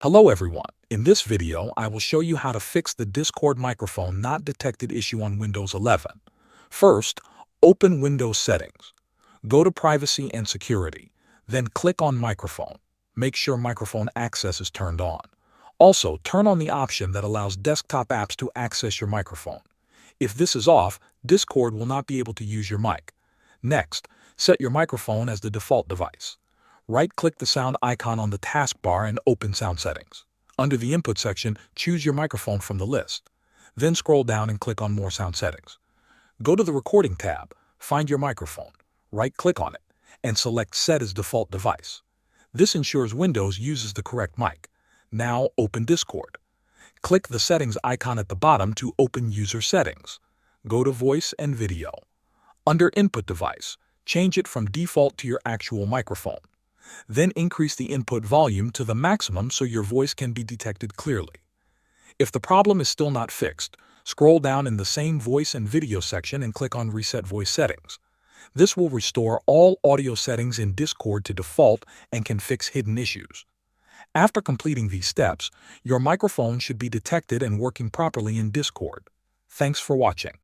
Hello everyone. In this video, I will show you how to fix the Discord microphone not detected issue on Windows 11. First, open Windows Settings. Go to Privacy and Security. Then click on Microphone. Make sure microphone access is turned on. Also, turn on the option that allows desktop apps to access your microphone. If this is off, Discord will not be able to use your mic. Next, set your microphone as the default device. Right-click the sound icon on the taskbar and open Sound Settings. Under the Input section, choose your microphone from the list. Then scroll down and click on More Sound Settings. Go to the Recording tab, find your microphone, right-click on it, and select Set as Default Device. This ensures Windows uses the correct mic. Now open Discord. Click the Settings icon at the bottom to open User Settings. Go to Voice and Video. Under Input Device, change it from default to your actual microphone. Then increase the input volume to the maximum so your voice can be detected clearly. If the problem is still not fixed, scroll down in the same Voice and Video section and click on Reset Voice Settings. This will restore all audio settings in Discord to default and can fix hidden issues. After completing these steps, your microphone should be detected and working properly in Discord. Thanks for watching.